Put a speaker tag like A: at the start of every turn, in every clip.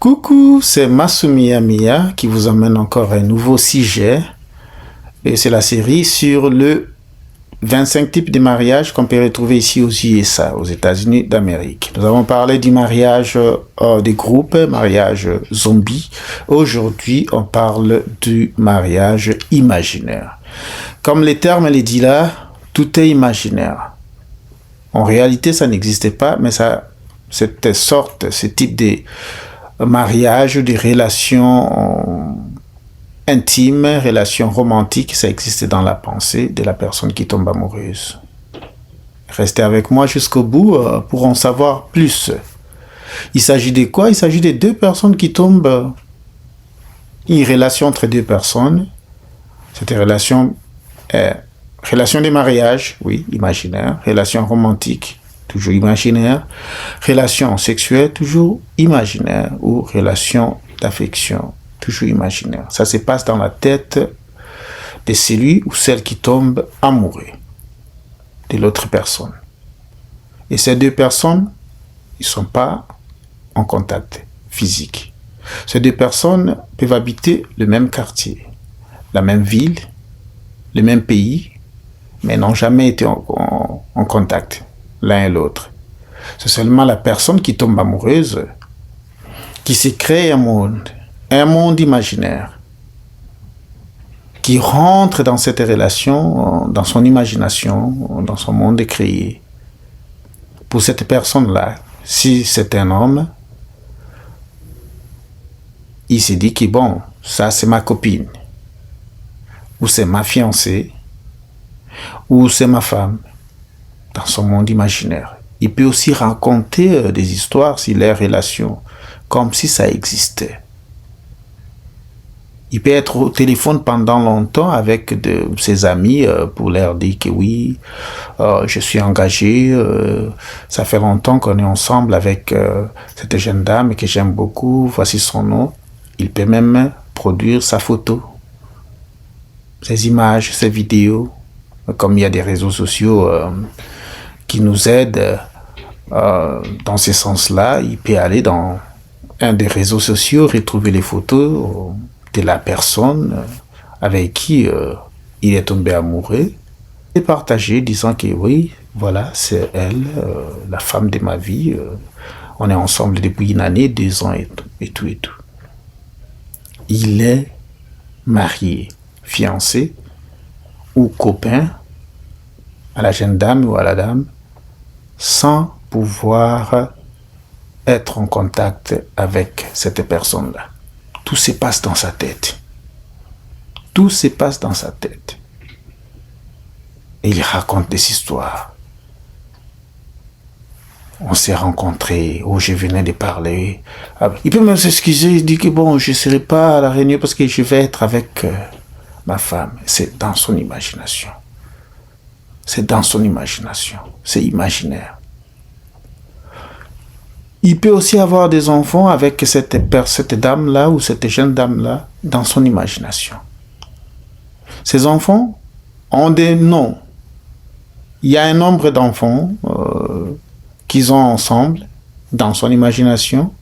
A: Coucou, c'est Masumi Amiya qui vous emmène encore un nouveau sujet. Et c'est la série sur le 25 types de mariages qu'on peut retrouver ici aux USA, aux États-Unis d'Amérique. Nous avons parlé du mariage des groupes, mariage zombie. Aujourd'hui, on parle du mariage imaginaire. Comme le terme le dit là, tout est imaginaire. En réalité, ça n'existait pas, mais ce type de mariage, des relations intimes, relations romantiques, ça existe dans la pensée de la personne qui tombe amoureuse. Restez avec moi jusqu'au bout pour en savoir plus. Il s'agit de quoi? Il s'agit de deux personnes qui tombent, une relation entre deux personnes. Cette relation est relation de mariage, oui, imaginaire. Relation romantique, toujours imaginaire. Relation sexuelle, toujours imaginaire. Ou relation d'affection, toujours imaginaire. Ça se passe dans la tête de celui ou celle qui tombe amoureux de l'autre personne. Et ces deux personnes, ils ne sont pas en contact physique. Ces deux personnes peuvent habiter le même quartier, la même ville, le même pays, mais n'ont jamais été en contact l'un et l'autre. C'est seulement la personne qui tombe amoureuse qui se crée un monde imaginaire, qui rentre dans cette relation, dans son imagination, dans son monde créé. Pour cette personne-là, si c'est un homme, il se dit que bon, ça c'est ma copine, ou c'est ma fiancée, ou c'est ma femme, dans son monde imaginaire. Il peut aussi raconter des histoires sur les relations, comme si ça existait. Il peut être au téléphone pendant longtemps avec ses amis pour leur dire que oui, je suis engagé, ça fait longtemps qu'on est ensemble avec cette jeune dame que j'aime beaucoup, voici son nom. Il peut même produire sa photo, ses images, ses vidéos. Comme il y a des réseaux sociaux qui nous aident dans ce sens-là, il peut aller dans un des réseaux sociaux, retrouver les photos de la personne avec qui il est tombé amoureux et partager, disant que oui, voilà, c'est elle, la femme de ma vie, on est ensemble depuis une année, 2 ans et tout. Il est marié, fiancé ou copain à la jeune dame ou à la dame sans pouvoir être en contact avec cette personne-là. Tout se passe dans sa tête. Tout se passe dans sa tête. Et il raconte des histoires. On s'est rencontrés, ou je venais de parler. Il peut même s'excuser, il dit que bon, je ne serai pas à la réunion parce que je vais être avec ma femme. C'est dans son imagination. C'est dans son imagination. C'est imaginaire. Il peut aussi avoir des enfants avec cette dame-là ou cette jeune dame-là dans son imagination. Ces enfants ont des noms. Il y a un nombre d'enfants qu'ils ont ensemble dans son imagination.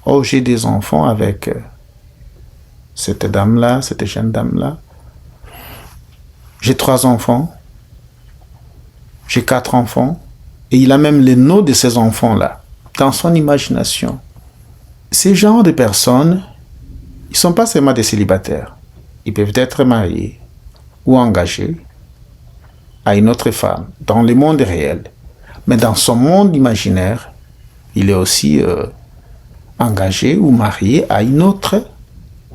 A: Oh, j'ai des enfants avec cette dame-là, cette jeune dame-là. J'ai 3 enfants. J'ai 4 enfants. Et il a même les noms de ces enfants-là dans son imagination. Ces genres de personnes, ils ne sont pas seulement des célibataires. Ils peuvent être mariés ou engagés à une autre femme dans le monde réel. Mais dans son monde imaginaire, il est aussi engagé ou marié à une autre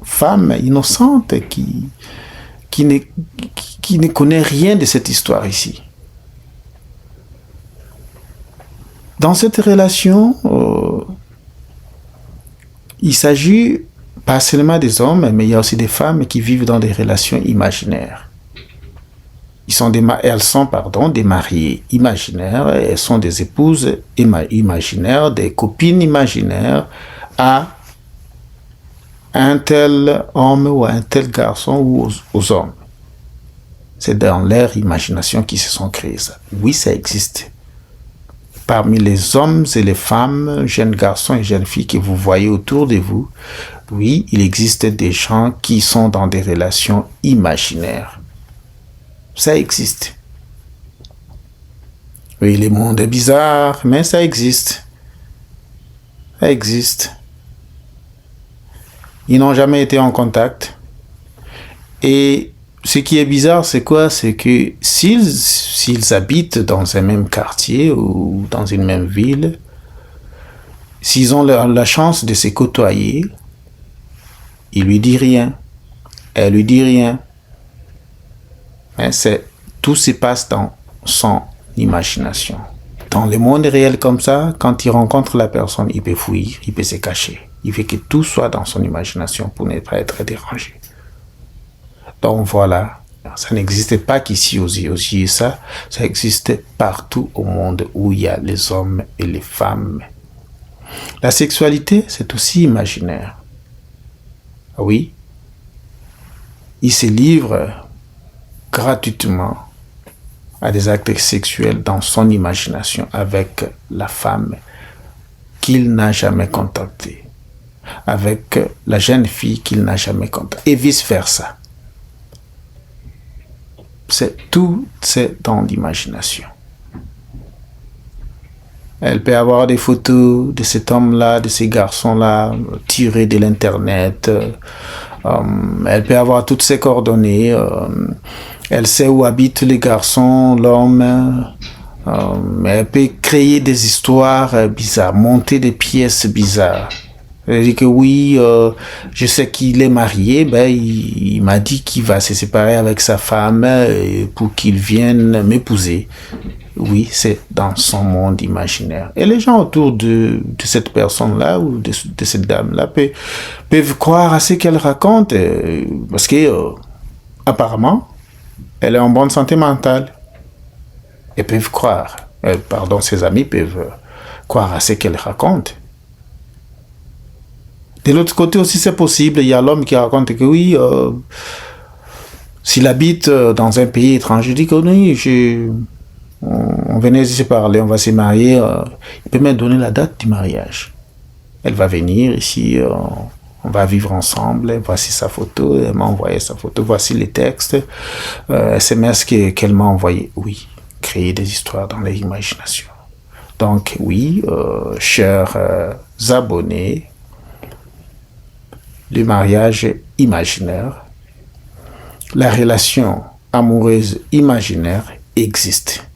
A: femme innocente qui ne connaît rien de cette histoire ici. Dans cette relation, il s'agit pas seulement des hommes, mais il y a aussi des femmes qui vivent dans des relations imaginaires. Elles sont des mariées imaginaires, elles sont des épouses imaginaires, des copines imaginaires à un tel homme ou à un tel garçon ou aux hommes. C'est dans leur imagination qu'ils se sont créés ça. Oui, ça existe. parmi les hommes et les femmes, jeunes garçons et jeunes filles que vous voyez autour de vous, oui, il existe des gens qui sont dans des relations imaginaires. Ça existe. Oui, le monde est bizarre, mais ça existe. Ça existe. Ils n'ont jamais été en contact. Et ce qui est bizarre, c'est quoi? C'est que s'ils habitent dans un même quartier ou dans une même ville, s'ils ont la chance de se côtoyer, il lui dit rien, elle lui dit rien. Mais tout se passe dans son imagination. Dans le monde réel comme ça, quand il rencontre la personne, il peut fuir, il peut se cacher. Il fait que tout soit dans son imagination pour ne pas être dérangé. Donc voilà, ça n'existe pas qu'ici aux USA, ça existe partout au monde où il y a les hommes et les femmes. La sexualité, c'est aussi imaginaire. Oui, il se livre gratuitement à des actes sexuels dans son imagination avec la femme qu'il n'a jamais contactée, avec la jeune fille qu'il n'a jamais contactée, et vice-versa. C'est dans l'imagination. Elle peut avoir des photos de cet homme-là, de ces garçons-là, tirées de l'Internet. Elle peut avoir toutes ses coordonnées. Elle sait où habitent les garçons, l'homme. Elle peut créer des histoires bizarres, monter des pièces bizarres. Elle dit que oui, je sais qu'il est marié, il m'a dit qu'il va se séparer avec sa femme pour qu'il vienne m'épouser. Oui, c'est dans son monde imaginaire. Et les gens autour de cette personne-là ou de cette dame-là peuvent croire à ce qu'elle raconte parce que apparemment, elle est en bonne santé mentale. Ils peuvent croire, ses amis peuvent croire à ce qu'elle raconte. De l'autre côté aussi, c'est possible. Il y a l'homme qui raconte que oui, s'il habite dans un pays étranger, il dit que oui, on venait ici parler, on va se marier. Il peut même donner la date du mariage. Elle va venir ici, on va vivre ensemble. Voici sa photo, elle m'a envoyé sa photo. Voici les textes, SMS qu'elle m'a envoyé. Oui, créer des histoires dans l'imagination. Donc oui, chers abonnés, le mariage imaginaire, la relation amoureuse imaginaire existe.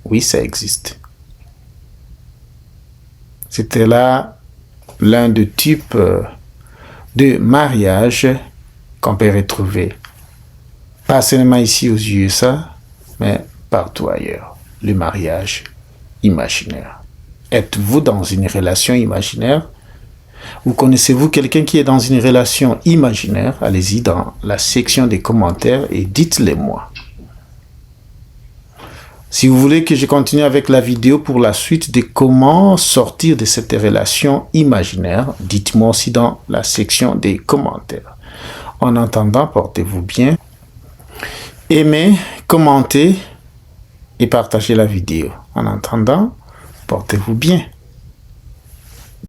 A: Oui, ça existe. C'était là l'un des types de mariage qu'on peut retrouver, pas seulement ici aux USA, mais partout ailleurs. Le mariage imaginaire. Êtes-vous dans une relation imaginaire? Ou connaissez-vous quelqu'un qui est dans une relation imaginaire? Allez-y dans la section des commentaires et dites-le moi. Si vous voulez que je continue avec la vidéo pour la suite de comment sortir de cette relation imaginaire, dites-moi aussi dans la section des commentaires. En attendant, portez-vous bien. Aimez, commentez et partagez la vidéo. En attendant, portez-vous bien.